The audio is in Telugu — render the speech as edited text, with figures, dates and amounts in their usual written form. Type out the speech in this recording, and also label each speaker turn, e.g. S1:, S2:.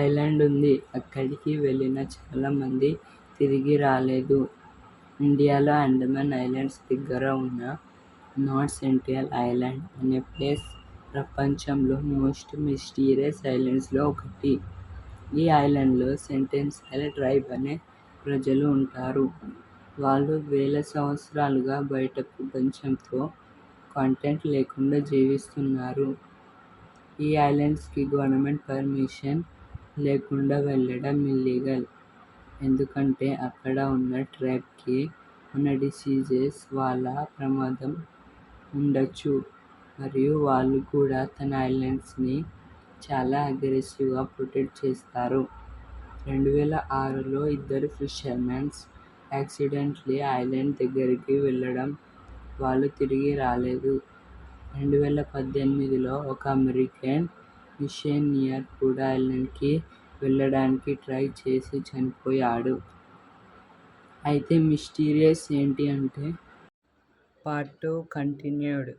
S1: ఐలాండ్ ఉంది. అక్కడికి వెళ్లిన చాలామంది తిరిగి రాలేదు. ఇండియాలో అండమాన్ ఐలాండ్స్ దగ్గర ఉన్న నార్త్ సెంట్రల్ ఐలాండ్ అనే ప్లేస్ ప్రపంచంలో మోస్ట్ మిస్టీరియస్ ఐలాండ్స్లో ఒకటి. ఈ ఐలాండ్లో సెంటినెల్ ట్రైబ్ అనే ప్రజలు ఉంటారు. వాళ్ళు వేల సంవత్సరాలుగా బయట ప్రపంచంతో కాంటాక్ట్ లేకుండా జీవిస్తున్నారు. ఈ ఐలాండ్స్కి గవర్నమెంట్ పర్మిషన్ లేకుండా వెళ్లడం ఇల్లీగల్. ఎందుకంటే అక్కడ ఉన్న ట్రైబ్కి ఉన్న డిసీజెస్ వల్ల ప్రమాదం ఉండొచ్చు. మరియు వాళ్ళు కూడా తన ఐలాండ్స్ని చాలా అగ్రెసివ్గా ప్రొటెక్ట్ చేస్తారు. 2006లో ఇద్దరు ఫిషర్మెన్స్ యాక్సిడెంటల్లీ ఐలాండ్ దగ్గరికి వెళ్లడం వాళ్ళు తిరిగి రాలేదు. 2018లో ఒక అమెరికన్ మిషనరీ కూడా ఐలాండ్కి వెళ్లడానికి ట్రై చేసి చనిపోయాడు. అయితే మిస్టీరియస్ ఏంటి అంటే పార్ట్ 2 కంటిన్యూడ్.